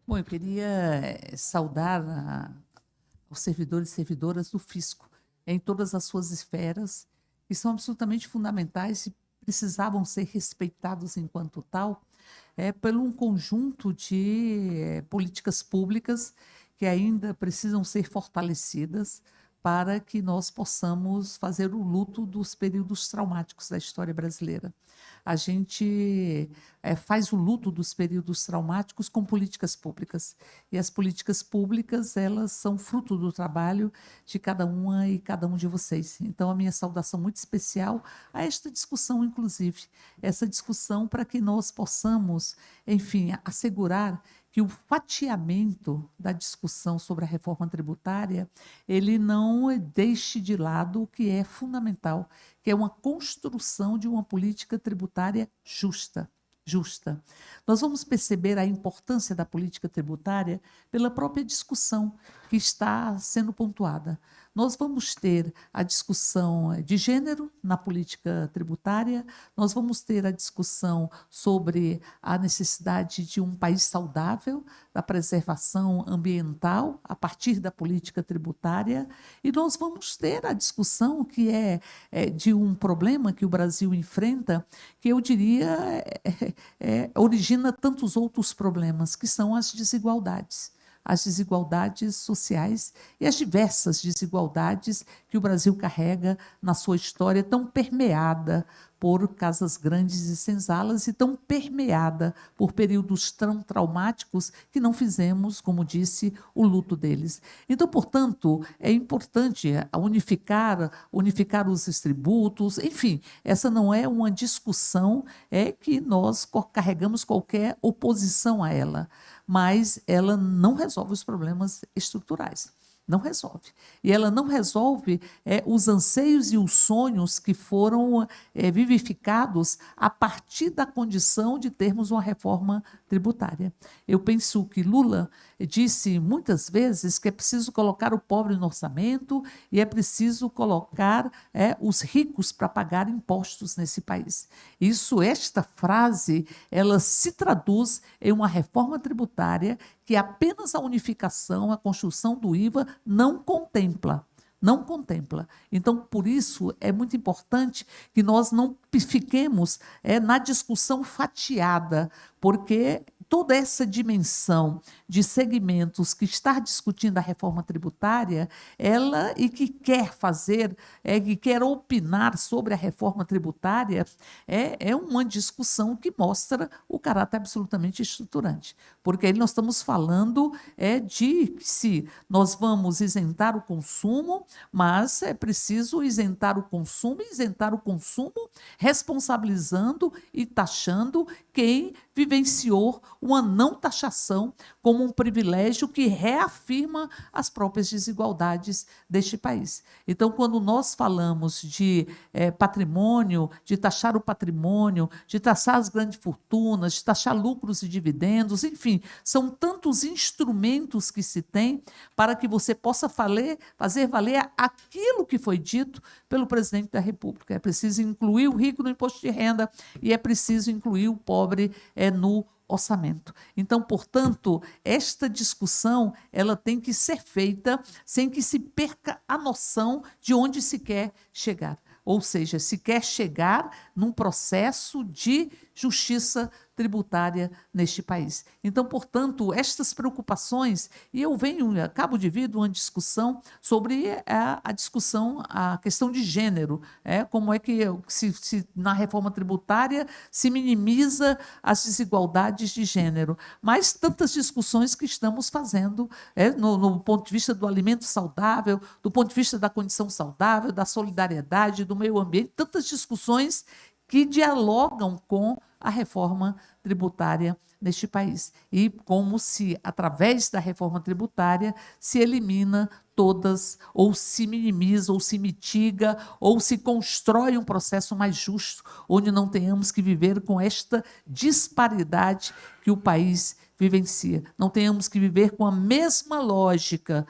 Bom, eu queria saudar os servidores e servidoras do fisco, em todas as suas esferas, que são absolutamente fundamentais e precisavam ser respeitados enquanto tal, pelo um conjunto de políticas públicas que ainda precisam ser fortalecidas para que nós possamos fazer o luto dos períodos traumáticos da história brasileira. A gente faz o luto dos períodos traumáticos com políticas públicas. E as políticas públicas, elas são fruto do trabalho de cada uma e cada um de vocês. Então, a minha saudação muito especial a esta discussão, inclusive. Essa discussão para que nós possamos, enfim, assegurar que o fatiamento da discussão sobre a reforma tributária, ele não deixe de lado o que é fundamental, que é uma construção de uma política tributária justa. Justa. Nós vamos perceber a importância da política tributária pela própria discussão que está sendo pontuada. Nós vamos ter a discussão de gênero na política tributária, nós vamos ter a discussão sobre a necessidade de um país saudável, da preservação ambiental a partir da política tributária, e nós vamos ter a discussão que é de um problema que o Brasil enfrenta, que eu diria origina tantos outros problemas, que são as desigualdades sociais e as diversas desigualdades que o Brasil carrega na sua história, tão permeada por casas grandes e senzalas e tão permeada por períodos tão traumáticos que não fizemos, como disse, o luto deles. Então, portanto, é importante unificar os tributos, enfim, essa não é uma discussão que nós carregamos qualquer oposição a ela, mas ela não resolve os problemas estruturais. Não resolve. E ela não resolve os anseios e os sonhos que foram vivificados a partir da condição de termos uma reforma tributária. Eu penso que Lula disse muitas vezes que é preciso colocar o pobre no orçamento e é preciso colocar os ricos para pagar impostos nesse país. Esta frase, ela se traduz em uma reforma tributária que apenas a unificação, a construção do IVA não contempla. Não contempla. Então, por isso, é muito importante que nós não fiquemos na discussão fatiada, porque toda essa dimensão de segmentos que está discutindo a reforma tributária, ela e que quer fazer, que quer opinar sobre a reforma tributária, é uma discussão que mostra o caráter absolutamente estruturante. Porque aí nós estamos falando de se nós vamos isentar o consumo, mas é preciso isentar o consumo responsabilizando e taxando quem vivenciou uma não taxação como um privilégio que reafirma as próprias desigualdades deste país. Então, quando nós falamos de patrimônio, de taxar o patrimônio, de taxar as grandes fortunas, de taxar lucros e dividendos, enfim, são tantos instrumentos que se tem para que você possa fazer valer aquilo que foi dito pelo presidente da República. É preciso incluir o rico no imposto de renda e é preciso incluir o pobre no orçamento. Então, portanto, esta discussão ela tem que ser feita sem que se perca a noção de onde se quer chegar. Ou seja, se quer chegar num processo de justiça tributária neste país. Então, portanto, estas preocupações, e eu acabo de vir de uma discussão sobre a questão de gênero, como é que se na reforma tributária se minimiza as desigualdades de gênero, mas tantas discussões que estamos fazendo no ponto de vista do alimento saudável, do ponto de vista da condição saudável, da solidariedade, do meio ambiente, tantas discussões que dialogam com a reforma tributária neste país. E como se, através da reforma tributária, se elimina todas, ou se minimiza, ou se mitiga, ou se constrói um processo mais justo, onde não tenhamos que viver com esta disparidade que o país vivencia. Não tenhamos que viver com a mesma lógica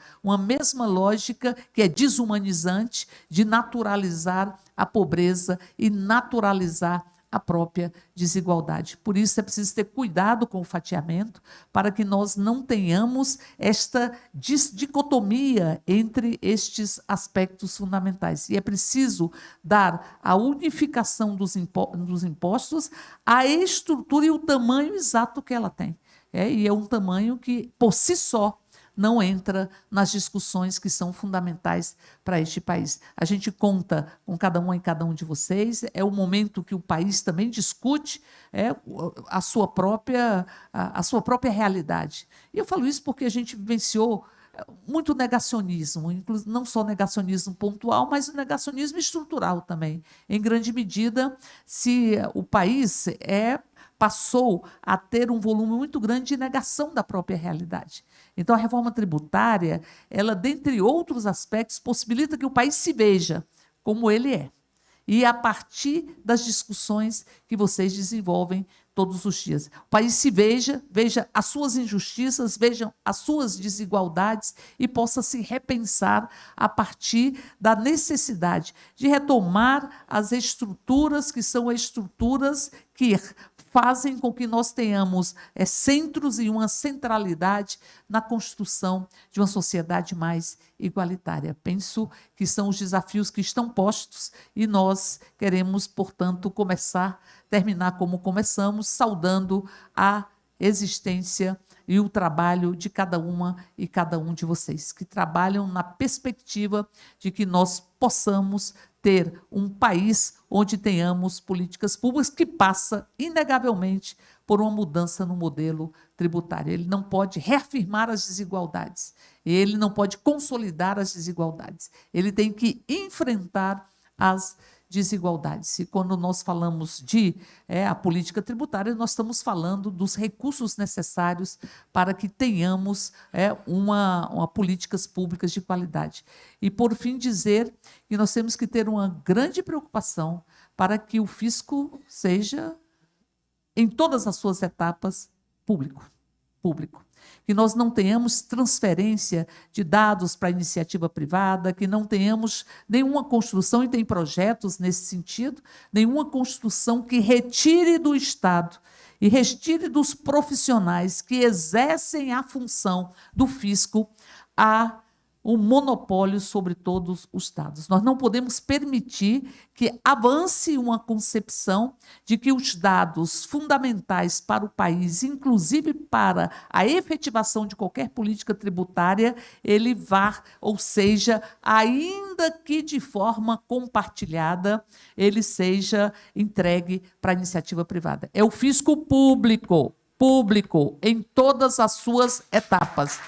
que é desumanizante de naturalizar a pobreza e naturalizar a própria desigualdade. Por isso é preciso ter cuidado com o fatiamento, para que nós não tenhamos esta dicotomia entre estes aspectos fundamentais. E é preciso dar a unificação dos impostos, a estrutura e o tamanho exato que ela tem. E é um tamanho que, por si só, não entra nas discussões que são fundamentais para este país. A gente conta com cada uma e cada um de vocês, é o momento que o país também discute a sua própria realidade. E eu falo isso porque a gente vivenciou muito negacionismo, não só negacionismo pontual, mas o negacionismo estrutural também. Em grande medida, se o país passou a ter um volume muito grande de negação da própria realidade. Então, a reforma tributária, ela, dentre outros aspectos, possibilita que o país se veja como ele é. E a partir das discussões que vocês desenvolvem todos os dias. O país se veja as suas injustiças, veja as suas desigualdades e possa se repensar a partir da necessidade de retomar as estruturas que são estruturas que fazem com que nós tenhamos centros e uma centralidade na construção de uma sociedade mais igualitária. Penso que são os desafios que estão postos e nós queremos, portanto, terminar como começamos, saudando a existência e o trabalho de cada uma e cada um de vocês, que trabalham na perspectiva de que nós possamos ter um país onde tenhamos políticas públicas que passa, inegavelmente, por uma mudança no modelo tributário. Ele não pode reafirmar as desigualdades, ele não pode consolidar as desigualdades, ele tem que enfrentar as desigualdades. E quando nós falamos de a política tributária, nós estamos falando dos recursos necessários para que tenhamos uma políticas públicas de qualidade. E, por fim, dizer que nós temos que ter uma grande preocupação para que o fisco seja, em todas as suas etapas, público. Que nós não tenhamos transferência de dados para a iniciativa privada, que não tenhamos nenhuma construção, e tem projetos nesse sentido, nenhuma construção que retire do Estado e retire dos profissionais que exercem a função do fisco o monopólio sobre todos os dados. Nós não podemos permitir que avance uma concepção de que os dados fundamentais para o país, inclusive para a efetivação de qualquer política tributária, ele vá, ou seja, ainda que de forma compartilhada, ele seja entregue para a iniciativa privada. É o fisco público em todas as suas etapas,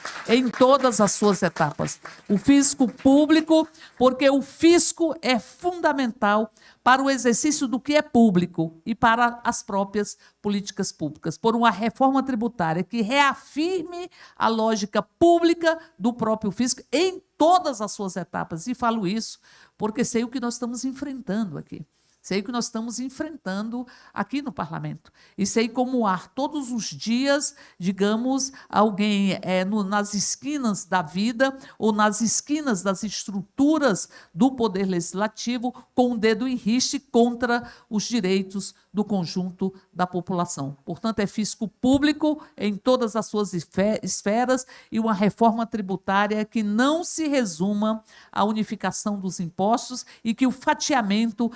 O fisco público, porque o fisco é fundamental para o exercício do que é público e para as próprias políticas públicas, por uma reforma tributária que reafirme a lógica pública do próprio fisco em todas as suas etapas. E falo isso porque sei o que nós estamos enfrentando aqui. Sei o que nós estamos enfrentando aqui no parlamento. E sei como há todos os dias, digamos, alguém nas esquinas da vida ou nas esquinas das estruturas do Poder Legislativo com o dedo em riste contra os direitos do conjunto da população. Portanto, é fisco público em todas as suas esferas e uma reforma tributária que não se resuma à unificação dos impostos e que o fatiamento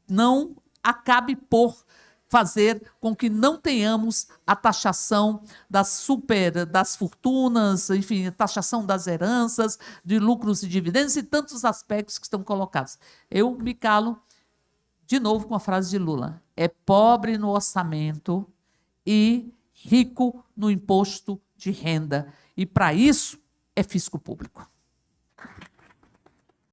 não acabe por fazer com que não tenhamos a taxação das fortunas, enfim, a taxação das heranças, de lucros e dividendos e tantos aspectos que estão colocados. Eu me calo de novo com a frase de Lula: é pobre no orçamento e rico no imposto de renda. E, para isso, é fisco público.